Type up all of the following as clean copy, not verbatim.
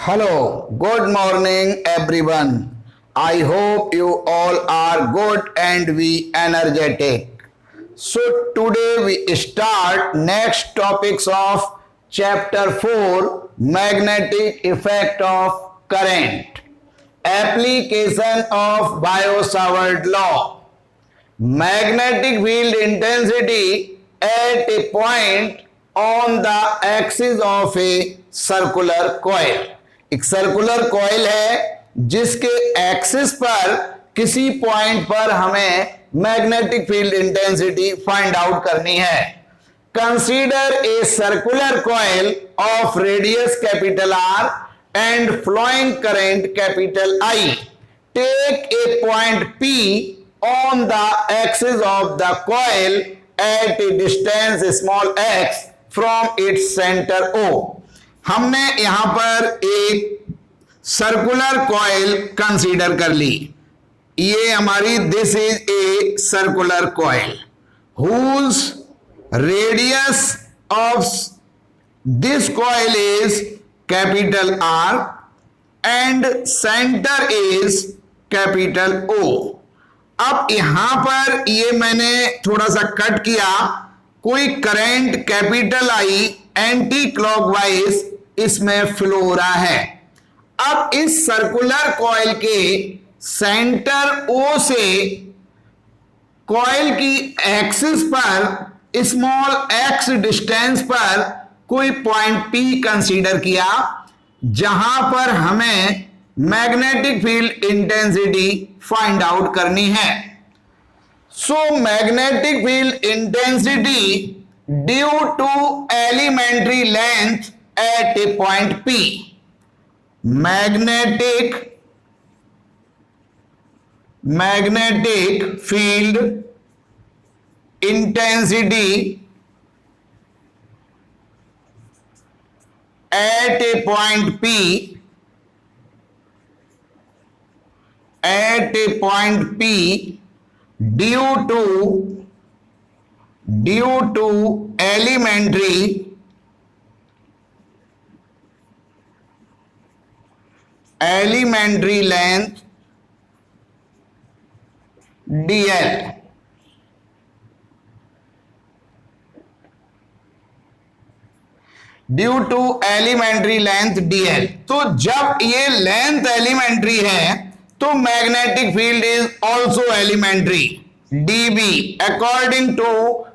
Hello, good morning everyone. I hope you all are good and we energetic. So today we start next topics of chapter 4 magnetic effect of current. Application of Biot-Savart law. Magnetic field intensity at a point on the axis of a circular coil. एक circular coil है जिसके axis पर किसी point पर हमें magnetic field intensity find out करनी है. Consider a circular coil of radius capital R and flowing current capital I. Take a point P on the axis of the coil at a distance small x from its center O. हमने यहां पर एक circular coil consider कर ली. ये हमारी this is a circular coil whose radius of this coil is capital R and center is capital O. अब यहां पर ये मैंने थोड़ा सा कट किया. कोई करंट कैपिटल आई एंटी क्लॉकवाइज इसमें फ्लो हो रहा है. अब इस सर्कुलर कॉइल के सेंटर ओ से कॉइल की एक्सिस पर स्मॉल एक्स डिस्टेंस पर कोई पॉइंट पी कंसीडर किया जहां पर हमें magnetic field intensity find out करनी है. So magnetic field intensity due to elementary length at a point P. Magnetic field intensity at a point P at a point P due to elementary length dl. Due to elementary length dl. तो जब ये length elementary है तो magnetic field is also elementary. dB according to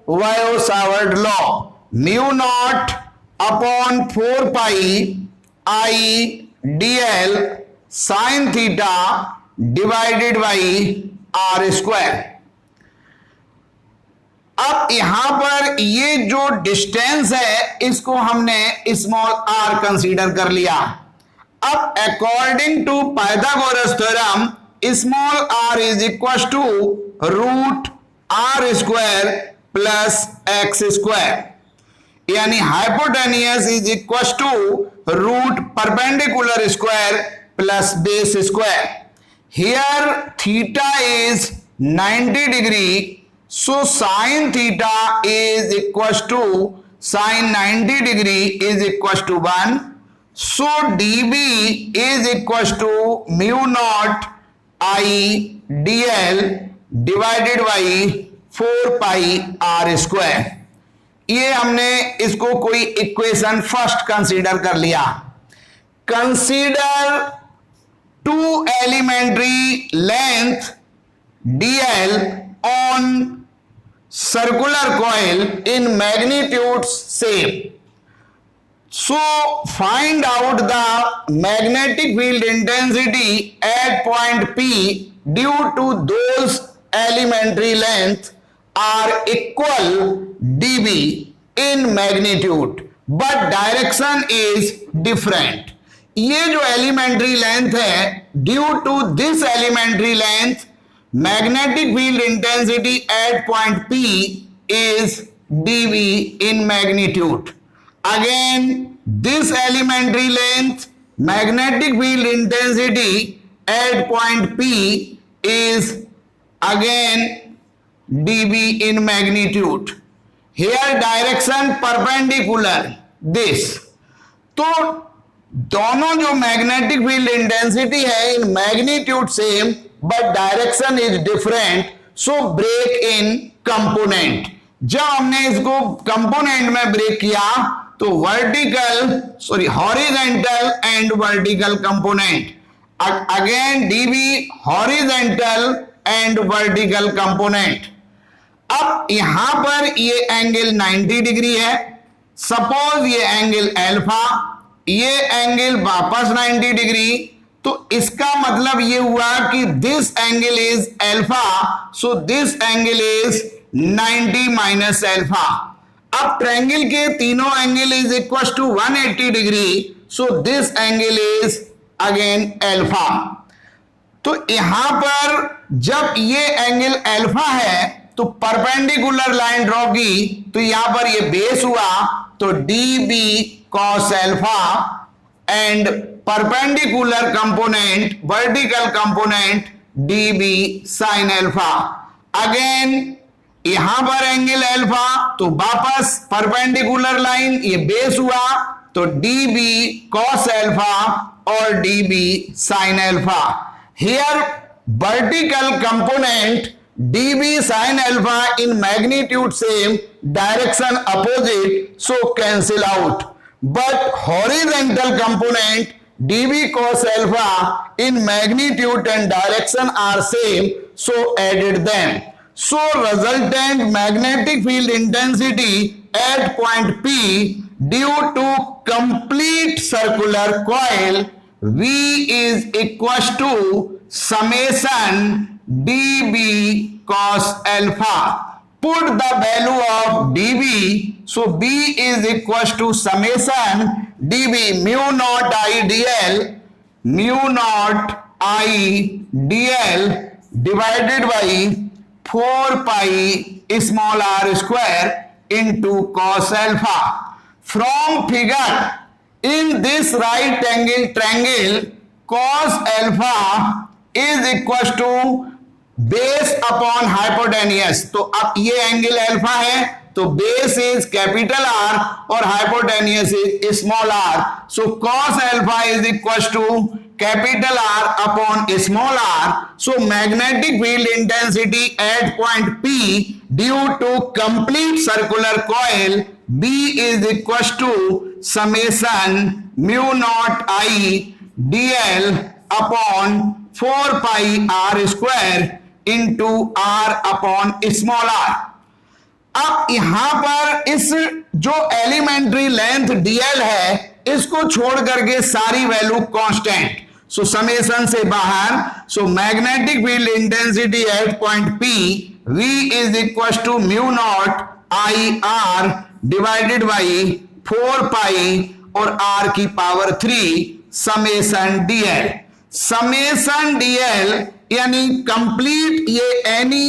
Biot Savart law mu naught upon 4 pi I dl sine theta divided by R square. अब यहां पर ये जो डिस्टेंस है इसको हमने स्मॉल आर कंसीडर कर लिया. अब according to Pythagoras theorem small R is equal to root R square plus X square. यानी hypotenuse is equal to root perpendicular square plus base square. Here theta is 90 degree. So sine theta is equal to sine 90 degree is equal to 1. So dB is equals to mu naught I dl divided by 4 pi r square. ये हमने इसको कोई equation first consider कर लिया. Consider to elementary length dl on circular coil in magnitude same. So find out the magnetic field intensity at point P due to those elementary length are equal dB in magnitude but direction is different. ये जो elementary length है due to this elementary length magnetic field intensity at point P is dB in magnitude. Again, this elementary length magnetic field intensity at point P is again dB in magnitude. Here direction perpendicular this. तो दोनों जो magnetic field intensity है in magnitude same but direction is different, so break in component. जब हमने इसको component में break किया तो horizontal and vertical component, again DB horizontal and vertical component. अब यहां पर ये एंगल 90 डिग्री है, सपोज ये एंगल अल्फा, ये एंगल वापस 90 डिग्री, तो इसका मतलब ये हुआ कि this angle is alpha, so this angle is 90 minus alpha. अब ट्रायंगल के तीनों angle is equal to 180 degree, so this angle is again alpha. तो यहां पर जब ये एंगल अल्फा है तो परपेंडिकुलर लाइन ड्रॉ की, तो यहां पर ये बेस हुआ, तो D B cos alpha and perpendicular component vertical component D B sine alpha. Again यहां पर एंगल अल्फा, तो वापस परपेंडिकुलर लाइन, ये बेस हुआ, तो डी बी कॉस अल्फा और D B sine alpha. Here vertical component dB sin alpha in magnitude same, direction opposite, so cancel out. But horizontal component dB cos alpha in magnitude and direction are same, so added them. So resultant magnetic field intensity at point P due to complete circular coil V is equals to summation dB cos alpha. Put the value of dB, so B is equals to summation dB mu naught I dl, mu naught I dl divided by 4 pi small r square into cos alpha. From figure, in this right angle triangle, cos alpha is equals to base upon hypotenuse. तो अब ये angle alpha है, तो base is capital R और hypotenuse is small R, so cos alpha is equal to capital R upon small R. So magnetic field intensity at point P due to complete circular coil B is equal to summation mu naught I DL upon 4 pi R square into R upon small R. अब यहां पर इस जो elementary length DL है इसको छोड़ करके सारी वैल्यू कांस्टेंट, सो समेशन से बाहर, so magnetic field intensity at point P V is equal to mu naught I R divided by 4 pi और आर की power 3 summation DL. Summation DL यानी कंप्लीट ये एनी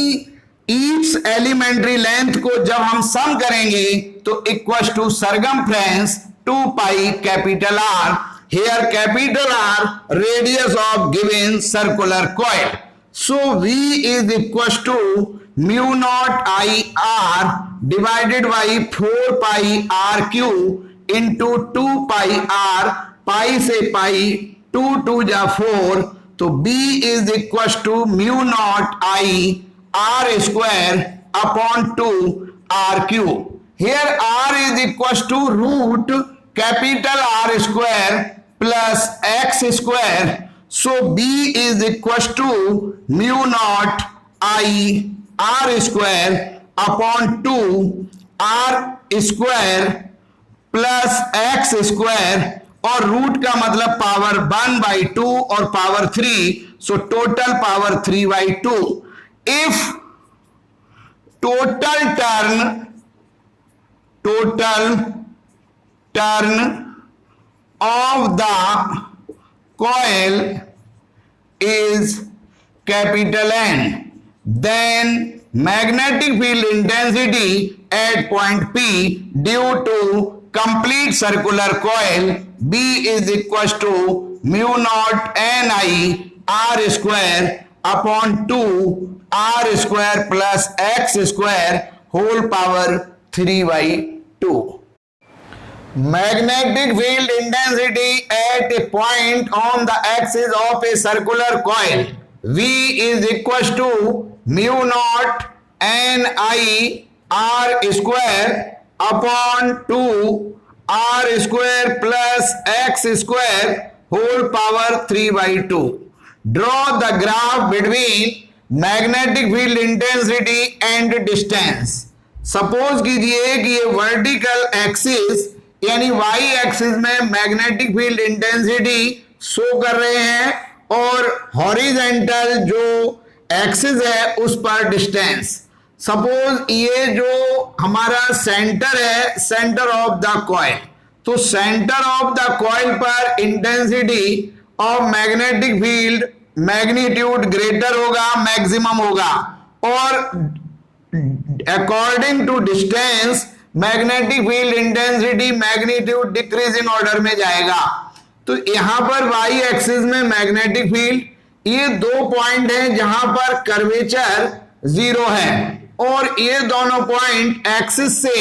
ईच एलिमेंट्री लेंथ को जब हम sum करेंगे तो equal to circumference 2 pi capital R. Here capital R radius of given circular coil, so V is equal to mu naught I R divided by 4 pi R Q into 2 pi R, pi से pi 2 2 जा 4, तो B is equal to mu naught I R square upon 2 R Q. Here R is equal to root capital R square plus X square, so B is equal to mu naught I R square upon 2 R square plus X square, और root का मतलब power 1/2 और power 3, so total power 3/2। If total turn off the coil is capital N, then magnetic field intensity at point P due to complete circular coil B is equals to mu naught Ni R square upon 2 R square plus X square whole power 3/2। magnetic field intensity at a point on the axis of a circular coil V is equals to mu naught n I r square upon 2 r square plus x square whole power 3 by 2. Draw the graph between magnetic field intensity and distance. Suppose कीजिए कि ये vertical axis यानी Y axis में magnetic field intensity show कर रहे हैं और horizontal जो एक्सिस है उस पर डिस्टेंस. सपोज ये जो हमारा सेंटर है, सेंटर ऑफ द कॉइल, तो सेंटर ऑफ द कॉइल पर intensity of magnetic field magnitude greater होगा, मैक्सिमम होगा, और according to distance magnetic field intensity magnitude decreasing order में जाएगा. तो यहां पर वाई एक्सिस में मैग्नेटिक फील्ड, ये दो पॉइंट हैं जहां पर कर्वेचर 0 है और ये दोनों पॉइंट एक्सिस से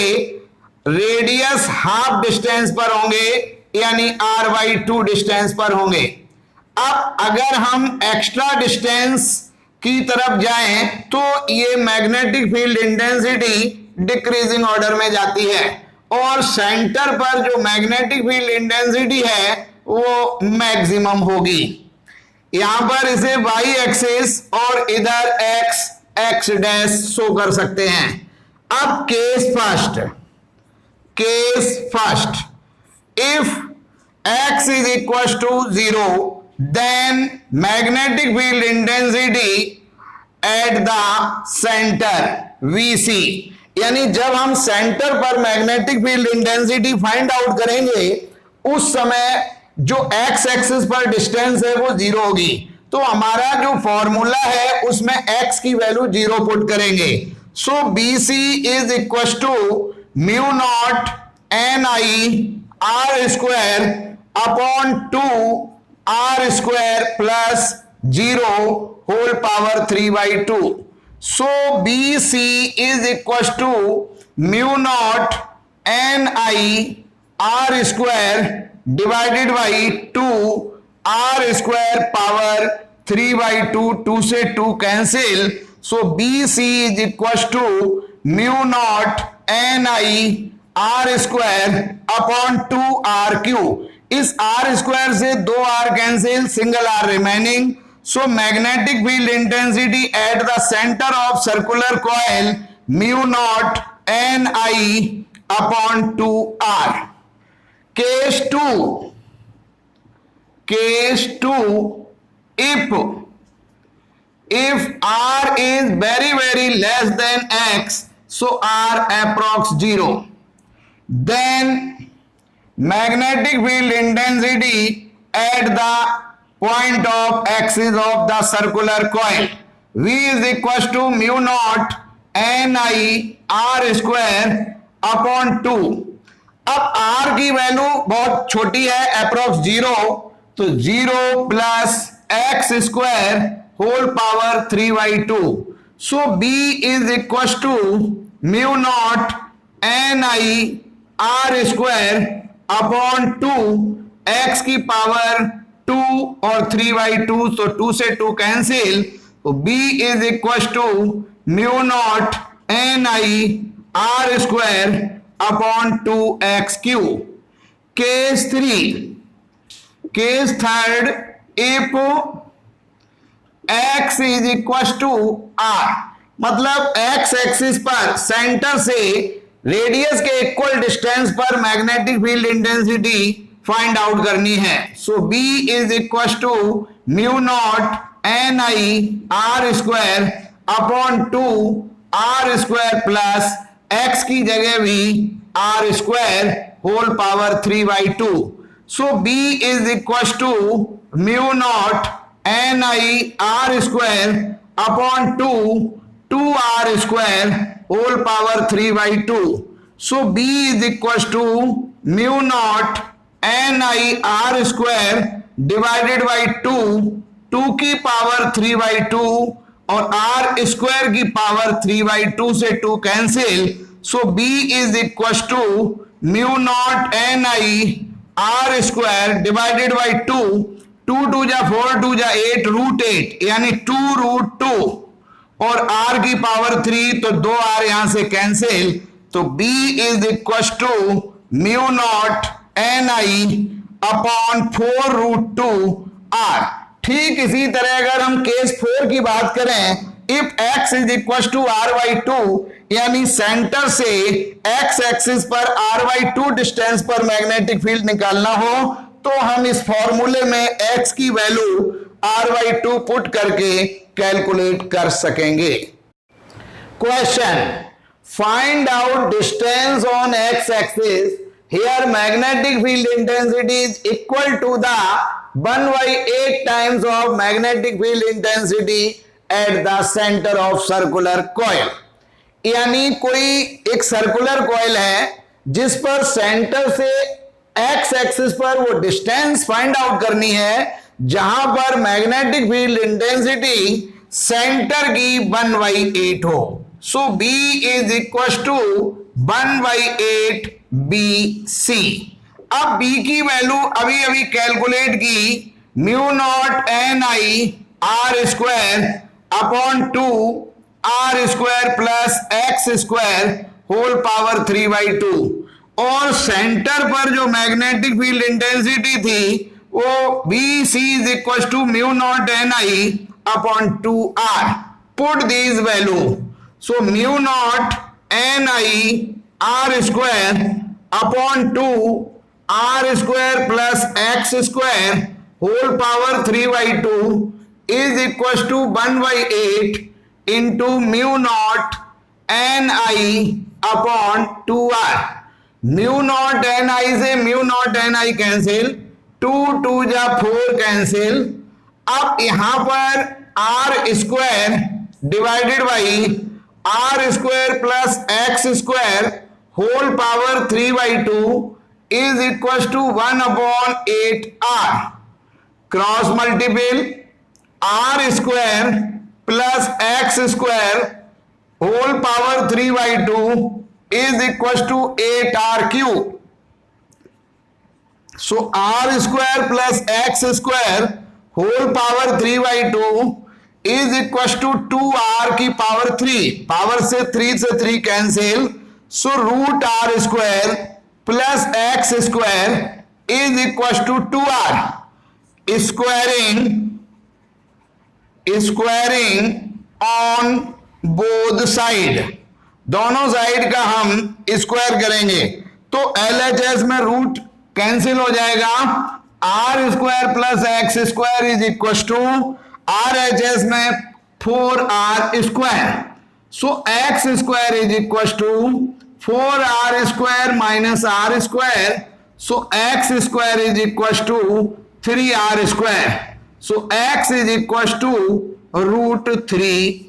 रेडियस हाफ डिस्टेंस पर होंगे यानी r/2 डिस्टेंस पर होंगे. अब अगर हम एक्स्ट्रा डिस्टेंस की तरफ जाएं तो ये magnetic field intensity decreasing order में जाती है और सेंटर पर जो मैग्नेटिक फील्ड इंटेंसिटी है वो मैक्सिमम होगी. यहां पर इसे वाई एक्सिस और इधर एक्स डैश शो कर सकते हैं. अब case first, if x is equals to 0 then magnetic field intensity at the center VC, यानी जब हम सेंटर पर magnetic field intensity find out करेंगे उस समय जो x एक्सिस पर डिस्टेंस है वो 0 होगी. तो हमारा जो फॉर्मूला है उसमें x की वैल्यू 0 पुट करेंगे. So BC is equal to mu naught NI r square upon 2 r square plus 0 whole power 3 by 2. So BC is equals to mu naught NI r square divided by 2 r square power 3 by 2. 2 से 2 cancel. So BC is equals to mu naught NI r square upon 2 r cube. इस r square से 2 r cancel, single r remaining. So magnetic field intensity at the center of circular coil mu naught NI upon 2R. Case 2, if R is very less than X, so R approx 0, then magnetic field intensity at the point of axis of the circular coil V is equals to mu naught NI r square upon 2. अब r की value बहुत छोटी है, approx 0, तो 0 plus X square whole power 3 by 2. So B is equal to mu naught NI r square upon 2, x की power 2 और 3 by 2, तो 2 से 2 कैंसिल. तो B is equal to mu naught NI r square upon 2x cube. Case third, if x is equal to r, मतलब x axis पर centre से radius के equal distance पर magnetic field intensity find out करनी है. So B is equal to mu naught NI r square upon 2 r square plus x की जगह भी r square whole power 3 by 2. So B is equal to mu naught NI r square upon 2 r square whole power 3 by 2. So B is equal to mu naught NI r square divided by 2 की power 3 by 2 और r square की power 3 by 2 से 2 cancel. So B is equal to mu naught N I R square divided by 2, 2 2 जा 4 2 जा 8 √8 यानी 2√2 और r की power 3 तो 2r यहां से कैंसिल, तो b is equal to mu naught N I upon 4√2r। ठीक इसी तरह अगर हम केस 4 की बात करें, if x is equal to r/2 यानी सेंटर से x एक्सिस पर r/2 डिस्टेंस पर मैग्नेटिक फील्ड निकालना हो तो हम इस फॉर्मूले में x की वैल्यू r/2 पुट करके कैलकुलेट कर सकेंगे। Question, find out distance on x axis, here magnetic field intensity is equal to the 1/8 times of magnetic field intensity at the center of circular coil। यानी कोई एक circular coil है जिस पर centre से x एक्सिस पर वो distance find out करनी है जहां पर मैग्नेटिक फील्ड इंटेंसिटी सेंटर की 1/8 हो। So b is equal to 1/8 BC। अब B की वैल्यू अभी अभी कैलकुलेट की, mu naught N I R square upon 2 R square plus X square whole power 3/2 और सेंटर पर जो मैग्नेटिक फील्ड इंटेंसिटी थी वो BC is equal to mu naught N I upon 2r। Put this value, so mu naught N I R square upon 2 R square plus X square whole power 3/2 is equal to 1/8 into mu naught N I upon 2r। Mu naught N I से mu naught N I cancel, 2 2 जा 4 cancel. अब यहां पर R square divided by R square plus X square whole power 3/2 is equal to 1/8r। Cross multiple R square plus X square whole power 3/2 is equal to 8r cube. So R square plus X square whole power 3/2 is equal to 2r की power 3, power से 3 से 3 cancel, so root R square plus X square is equal to 2r। Squaring on both side, दोनों side का हम square करेंगे तो LHS में root cancel हो जाएगा, R square plus X square is equal to RHS में 4r square. So X square is equal to 4r square minus r square, so X square is equal to 3r square. So x is equal to √3r।